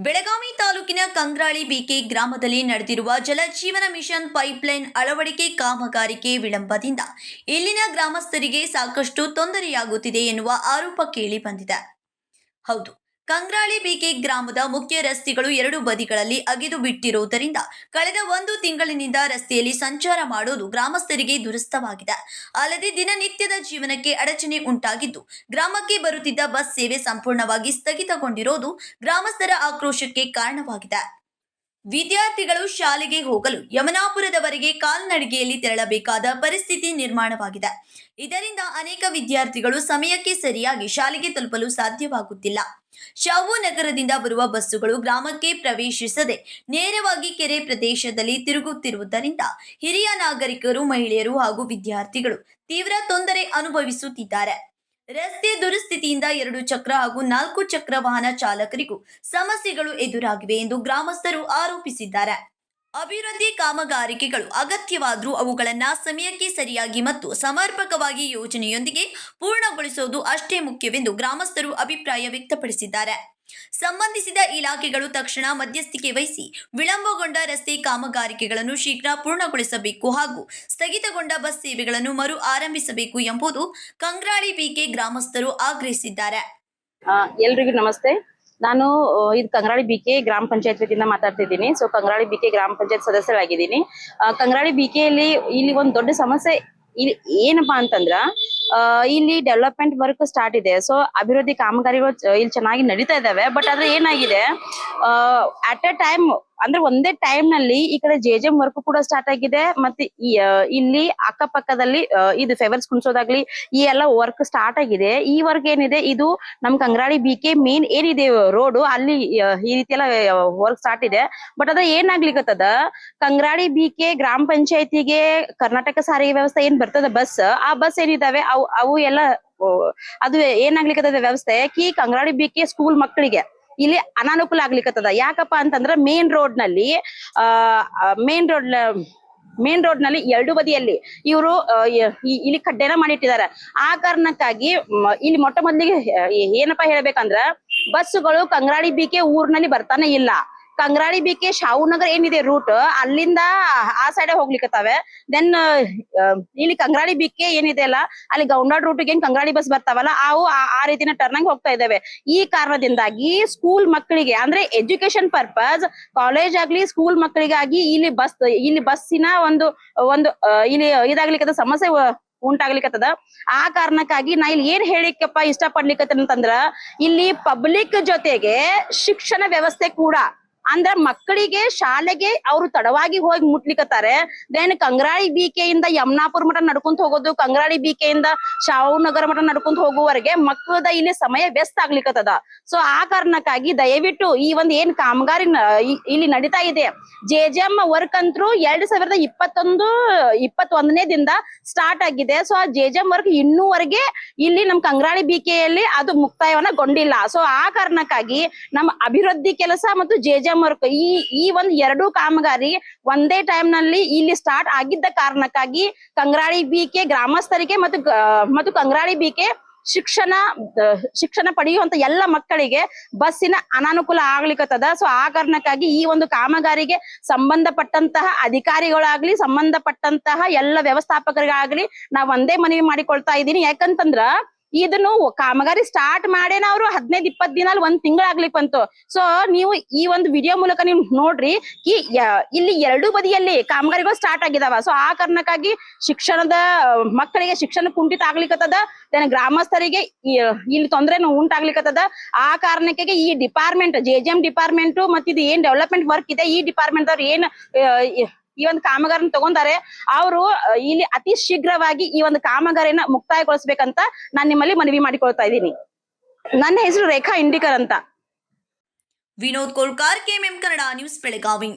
ಬೆಳಗಾವಿ ತಾಲೂಕಿನ ಕಂಗ್ರಾಳಿ ಬಿಕೆ ಗ್ರಾಮದಲ್ಲಿ ನಡೆದಿರುವ ಜಲಜೀವನ ಮಿಷನ್ ಪೈಪ್ಲೈನ್ ಅಳವಡಿಕೆ ಕಾಮಗಾರಿಕೆ ವಿಳಂಬದಿಂದ ಇಲ್ಲಿನ ಗ್ರಾಮಸ್ಥರಿಗೆ ಸಾಕಷ್ಟು ತೊಂದರೆಯಾಗುತ್ತಿದೆ ಎನ್ನುವ ಆರೋಪ ಕೇಳಿ ಬಂದಿದೆ. ಹೌದು, ಕಂಗ್ರಾಳಿ ಬಿಕೆ ಗ್ರಾಮದ ಮುಖ್ಯ ರಸ್ತೆಗಳು ಎರಡು ಬದಿಗಳಲ್ಲಿ ಅಗೆದು ಬಿಟ್ಟಿರುವುದರಿಂದ ಕಳೆದ ಒಂದು ತಿಂಗಳಿನಿಂದ ರಸ್ತೆಯಲ್ಲಿ ಸಂಚಾರ ಮಾಡುವುದು ಗ್ರಾಮಸ್ಥರಿಗೆ ದುರಸ್ತವಾಗಿದೆ. ಅಲ್ಲದೆ ದಿನನಿತ್ಯದ ಜೀವನಕ್ಕೆ ಅಡಚಣೆ ಉಂಟಾಗಿದ್ದು, ಗ್ರಾಮಕ್ಕೆ ಬರುತ್ತಿದ್ದ ಬಸ್ ಸೇವೆ ಸಂಪೂರ್ಣವಾಗಿ ಸ್ಥಗಿತಗೊಂಡಿರುವುದು ಗ್ರಾಮಸ್ಥರ ಆಕ್ರೋಶಕ್ಕೆ ಕಾರಣವಾಗಿದೆ. ವಿದ್ಯಾರ್ಥಿಗಳು ಶಾಲೆಗೆ ಹೋಗಲು ಯಮನಾಪುರದವರೆಗೆ ಕಾಲ್ನಡಿಗೆಯಲ್ಲಿ ತೆರಳಬೇಕಾದ ಪರಿಸ್ಥಿತಿ ನಿರ್ಮಾಣವಾಗಿದೆ. ಇದರಿಂದ ಅನೇಕ ವಿದ್ಯಾರ್ಥಿಗಳು ಸಮಯಕ್ಕೆ ಸರಿಯಾಗಿ ಶಾಲೆಗೆ ತಲುಪಲು ಸಾಧ್ಯವಾಗುತ್ತಿಲ್ಲ. ಶಾವು ನಗರದಿಂದ ಬರುವ ಬಸ್ಸುಗಳು ಗ್ರಾಮಕ್ಕೆ ಪ್ರವೇಶಿಸದೆ ನೇರವಾಗಿ ಕೆರೆ ಪ್ರದೇಶದಲ್ಲಿ ತಿರುಗುತ್ತಿರುವುದರಿಂದ ಹಿರಿಯ ನಾಗರಿಕರು, ಮಹಿಳೆಯರು ಹಾಗೂ ವಿದ್ಯಾರ್ಥಿಗಳು ತೀವ್ರ ತೊಂದರೆ ಅನುಭವಿಸುತ್ತಿದ್ದಾರೆ. ರಸ್ತೆ ದುರಸ್ಥಿತಿಯಿಂದ 2 ಚಕ್ರ ಹಾಗೂ 4 ಚಕ್ರ ವಾಹನ ಚಾಲಕರಿಗೂ ಸಮಸ್ಯೆಗಳು ಎದುರಾಗಿವೆ ಎಂದು ಗ್ರಾಮಸ್ಥರು ಆರೋಪಿಸಿದ್ದಾರೆ. ಅಭಿವೃದ್ಧಿ ಕಾಮಗಾರಿಕೆಗಳು ಅಗತ್ಯವಾದರೂ ಅವುಗಳನ್ನು ಸಮಯಕ್ಕೆ ಸರಿಯಾಗಿ ಮತ್ತು ಸಮರ್ಪಕವಾಗಿ ಯೋಜನೆಯೊಂದಿಗೆ ಪೂರ್ಣಗೊಳಿಸುವುದು ಅಷ್ಟೇ ಮುಖ್ಯವೆಂದು ಗ್ರಾಮಸ್ಥರು ಅಭಿಪ್ರಾಯ ವ್ಯಕ್ತಪಡಿಸಿದ್ದಾರೆ. ಸಂಬಂಧಿಸಿದ ಇಲಾಖೆಗಳು ತಕ್ಷಣ ಮಧ್ಯಸ್ಥಿಕೆ ವಹಿಸಿ ವಿಳಂಬಗೊಂಡ ರಸ್ತೆ ಕಾಮಗಾರಿಕೆಗಳನ್ನು ಶೀಘ್ರ ಪೂರ್ಣಗೊಳಿಸಬೇಕು ಹಾಗೂ ಸ್ಥಗಿತಗೊಂಡ ಬಸ್ ಸೇವೆಗಳನ್ನು ಮರು ಆರಂಭಿಸಬೇಕು ಎಂಬುದು ಕಂಗ್ರಾಳಿ ಬಿಕೆ ಗ್ರಾಮಸ್ಥರು ಆಗ್ರಹಿಸಿದ್ದಾರೆ. ಎಲ್ರಿಗೂ ನಮಸ್ತೆ. ನಾನು ಇದು ಕಂಗ್ರಾಳಿ ಬಿಕೆ ಗ್ರಾಮ ಪಂಚಾಯತ್ ವತಿಯಿಂದ ಮಾತಾಡ್ತಿದ್ದೀನಿ. ಸೊ ಕಂಗ್ರಾಳಿ ಬಿಕೆ ಗ್ರಾಮ ಪಂಚಾಯತ್ ಸದಸ್ಯರಾಗಿದ್ದೀನಿ. ಕಂಗ್ರಾಳಿ ಬಿಕೆಯಲ್ಲಿ ಇಲ್ಲಿ ಒಂದು ದೊಡ್ಡ ಸಮಸ್ಯೆ ಏನಪ್ಪಾ ಅಂತಂದ್ರ, ಇಲ್ಲಿ ಡೆವಲಪ್ಮೆಂಟ್ ವರ್ಕ್ ಸ್ಟಾರ್ಟ್ ಇದೆ. ಸೊ ಅಭಿವೃದ್ಧಿ ಕಾಮಗಾರಿಗಳು ಇಲ್ಲಿ ಚೆನ್ನಾಗಿ ನಡೀತಾ ಇದಾವೆ. ಬಟ್ ಆದ್ರೆ ಏನಾಗಿದೆ, ಅಟ್ ಅ ಟೈಮ್ ಅಂದ್ರೆ ಒಂದೇ ಟೈಮ್ ನಲ್ಲಿ ಈ ಕಡೆ ಜೆಜೆಂ ವರ್ಕ್ ಕೂಡ ಸ್ಟಾರ್ಟ್ ಆಗಿದೆ. ಮತ್ತೆ ಇಲ್ಲಿ ಅಕ್ಕಪಕ್ಕದಲ್ಲಿ ಇದು ಫೇವರ್ಸ್ ಕುಣಿಸೋದಾಗ್ಲಿ ಈ ಎಲ್ಲ ವರ್ಕ್ ಸ್ಟಾರ್ಟ್ ಆಗಿದೆ. ಈ ವರ್ಕ್ ಏನಿದೆ ಇದು ನಮ್ ಕಂಗ್ರಾಳಿ ಬಿಕೆ ಮೇನ್ ಏನಿದೆ ರೋಡ್ ಅಲ್ಲಿ ಈ ರೀತಿ ಎಲ್ಲ ವರ್ಕ್ ಸ್ಟಾರ್ಟ್ ಇದೆ. ಬಟ್ ಅದ ಏನಾಗ್ಲಿಕ್ಕತ್ತದ, ಕಂಗ್ರಾಳಿ ಬಿಕೆ ಗ್ರಾಮ ಪಂಚಾಯತಿಗೆ ಕರ್ನಾಟಕ ಸಾರಿಗೆ ವ್ಯವಸ್ಥೆ ಏನ್ ಬರ್ತದ ಬಸ್, ಆ ಬಸ್ ಏನಿದಾವೆ ಅವು ಎಲ್ಲ ಅದು ಏನಾಗ್ಲಿಕ್ಕತ್ತದ ವ್ಯವಸ್ಥೆ ಕಿ ಕಂಗ್ರಾಳಿ ಬಿಕೆ ಸ್ಕೂಲ್ ಮಕ್ಕಳಿಗೆ ಇಲ್ಲಿ ಅನಾನುಕೂಲ ಆಗ್ಲಿಕ್ಕತ್ತದ. ಯಾಕಪ್ಪ ಅಂತಂದ್ರ ಮೇನ್ ರೋಡ್ ನಲ್ಲಿ ಎರಡು ಬದಿಯಲ್ಲಿ ಇವರು ಇಲ್ಲಿ ಕಡ್ಡೆನ ಮಾಡಿಟ್ಟಿದ್ದಾರೆ. ಆ ಕಾರಣಕ್ಕಾಗಿ ಇಲ್ಲಿ ಮೊಟ್ಟ ಮೊದಲಿಗೆ ಏನಪ್ಪಾ ಹೇಳ್ಬೇಕಂದ್ರ, ಬಸ್ಸುಗಳು ಕಂಗ್ರಾಳಿ ಬಿಕೆ ಊರ್ನಲ್ಲಿ ಬರ್ತಾನೆ ಇಲ್ಲ. ಕಂಗ್ರಾಳಿ ಬಿಕೆ ಶಾವುನಗರ್ ಏನಿದೆ ರೂಟ್ ಅಲ್ಲಿಂದ ಆ ಸೈಡ್ ಹೋಗ್ಲಿಕ್ಕತ್ತಾವೆ. ದೆನ್ ಇಲ್ಲಿ ಕಂಗ್ರಾಳಿ ಬಿಕೆ ಏನಿದೆ ಅಲ್ಲ ಅಲ್ಲಿ ಗೌಂಡಾಡ್ ರೂಟ್ಗೆ ಏನ್ ಕಂಗ್ರಾಳಿ ಬಸ್ ಬರ್ತಾವಲ್ಲ ಅವು ಆ ರೀತಿನ ಟರ್ನ್ ಹೋಗ್ತಾ ಇದಾವೆ. ಈ ಕಾರಣದಿಂದಾಗಿ ಸ್ಕೂಲ್ ಮಕ್ಕಳಿಗೆ ಅಂದ್ರೆ ಎಜುಕೇಶನ್ ಪರ್ಪಸ್ ಕಾಲೇಜ್ ಆಗ್ಲಿ ಸ್ಕೂಲ್ ಮಕ್ಕಳಿಗಾಗಿ ಇಲ್ಲಿ ಬಸ್ಸಿನ ಒಂದು ಇಲ್ಲಿ ಇದಾಗ್ಲಿಕ್ಕದ ಸಮಸ್ಯೆ ಉಂಟಾಗ್ಲಿಕ್ಕತ್ತದ. ಆ ಕಾರಣಕ್ಕಾಗಿ ನಾ ಇಲ್ಲಿ ಏನ್ ಹೇಳಿಕಪ್ಪ ಇಷ್ಟಪಡ್ಲಿಕ್ಕತ್ತ ಅಂತಂದ್ರ, ಇಲ್ಲಿ ಪಬ್ಲಿಕ್ ಜೊತೆಗೆ ಶಿಕ್ಷಣ ವ್ಯವಸ್ಥೆ ಕೂಡ ಅಂದ್ರ ಮಕ್ಕಳಿಗೆ ಶಾಲೆಗೆ ಅವರು ತಡವಾಗಿ ಹೋಗಿ ಮುಟ್ಲಿಕ್ಕತ್ತಾರೆ. ದೆನ್ ಕಂಗ್ರಾಳಿ ಬಿಕೆಯಿಂದ ಯಮನಾಪುರ ಮಠ ನಡ್ಕೊಂತ ಹೋಗೋದು, ಕಂಗ್ರಾಳಿ ಬಿಕೆಯಿಂದ ಶಾವುನಗರ ಮಠ ನಡ್ಕೊಂತ ಹೋಗುವವರೆಗೆ ಮಕ್ಕಳದ ಇಲ್ಲಿ ಸಮಯ ವ್ಯಸ್ತ ಆಗ್ಲಿಕ್ಕತ್ತದ. ಸೊ ಆ ಕಾರಣಕ್ಕಾಗಿ ದಯವಿಟ್ಟು ಈ ಒಂದ್ ಏನ್ ಕಾಮಗಾರಿ ಇಲ್ಲಿ ನಡೀತಾ ಇದೆ, ಜೆಜೆಂ ವರ್ಕ್ ಅಂತೂ 2021 ದಿಂದ ಸ್ಟಾರ್ಟ್ ಆಗಿದೆ. ಸೊ ಆ ಜೆಜೆಂ ವರ್ಕ್ ಇನ್ನೂವರೆಗೆ ಇಲ್ಲಿ ನಮ್ ಕಂಗ್ರಾಳಿ ಬಿಕೆಯಲ್ಲಿ ಅದು ಮುಕ್ತಾಯವನ್ನಗೊಂಡಿಲ್ಲ. ಸೊ ಆ ಕಾರಣಕ್ಕಾಗಿ ನಮ್ಮ ಅಭಿವೃದ್ಧಿ ಕೆಲಸ ಮತ್ತು ಜೆಜೆಂ ವರ್ಕ್ ಈ ಒಂದ್ ಎರಡು ಕಾಮಗಾರಿ ಒಂದೇ ಟೈಮ್ ನಲ್ಲಿ ಇಲ್ಲಿ ಸ್ಟಾರ್ಟ್ ಆಗಿದ್ದ ಕಾರಣಕ್ಕಾಗಿ ಕಂಗ್ರಾಳಿ ಬಿಕೆ ಗ್ರಾಮಸ್ಥರಿಗೆ ಮತ್ತು ಕಂಗ್ರಾಳಿ ಬಿಕೆ ಶಿಕ್ಷಣ ಪಡೆಯುವಂತ ಎಲ್ಲ ಮಕ್ಕಳಿಗೆ ಬಸ್ಸಿನ ಅನಾನುಕೂಲ ಆಗ್ಲಿಕ್ಕತ್ತದ. ಸೊ ಆ ಕಾರಣಕ್ಕಾಗಿ ಈ ಒಂದು ಕಾಮಗಾರಿಗೆ ಸಂಬಂಧಪಟ್ಟಂತಹ ಅಧಿಕಾರಿಗಳಾಗ್ಲಿ ಸಂಬಂಧಪಟ್ಟಂತಹ ಎಲ್ಲ ವ್ಯವಸ್ಥಾಪಕರಿಗಾಗ್ಲಿ ನಾವ್ ಒಂದೇ ಮನವಿ ಮಾಡಿಕೊಳ್ತಾ ಇದ್ದೀನಿ. ಯಾಕಂತಂದ್ರ ಇದನ್ನು ಕಾಮಗಾರಿ ಸ್ಟಾರ್ಟ್ ಮಾಡೇನ ಅವ್ರು 15-20 ದಿನ ಒಂದ್ ತಿಂಗಳಾಗ್ಲಿಕ್ ಬಂತು. ಸೊ ನೀವು ಈ ಒಂದು ವಿಡಿಯೋ ಮೂಲಕ ನೀವು ನೋಡ್ರಿ ಇಲ್ಲಿ ಎರಡು ಬದಿಯಲ್ಲಿ ಕಾಮಗಾರಿಗಳು ಸ್ಟಾರ್ಟ್ ಆಗಿದಾವ. ಸೊ ಆ ಕಾರಣಕ್ಕಾಗಿ ಶಿಕ್ಷಣದ ಮಕ್ಕಳಿಗೆ ಶಿಕ್ಷಣ ಕುಂಠಿತ ಆಗ್ಲಿಕ್ಕತ್ತದ. ಗ್ರಾಮಸ್ಥರಿಗೆ ಇಲ್ಲಿ ತೊಂದರೆನು ಉಂಟಾಗ್ಲಿಕ್ಕತ್ತದ. ಆ ಕಾರಣಕ್ಕೆ ಈ ಡಿಪಾರ್ಟ್ಮೆಂಟ್ ಜೆಜೆಂ ಡಿಪಾರ್ಟ್ಮೆಂಟ್ ಮತ್ತೆ ಇದು ಏನ್ ಡೆವಲಪ್ಮೆಂಟ್ ವರ್ಕ್ ಇದೆ ಈ ಡಿಪಾರ್ಟ್ಮೆಂಟ್ ಅವ್ರು ಏನ್ ಈ ಒಂದು ಕಾಮಗಾರಿನ ತಗೊಂಡಾರೆ ಅವರು ಇಲ್ಲಿ ಅತಿ ಶೀಘ್ರವಾಗಿ ಈ ಒಂದು ಕಾಮಗಾರಿನ ಮುಕ್ತಾಯಗೊಳಿಸ್ಬೇಕಂತ ನಾನು ನಿಮ್ಮಲ್ಲಿ ಮನವಿ ಮಾಡಿಕೊಳ್ತಾ ಇದ್ದೀನಿ. ನನ್ನ ಹೆಸರು ರೇಖಾ ಇಂಡಿಕರ್ ಅಂತ. Vinod Kolkar, KMM Kannada news, Belagavi.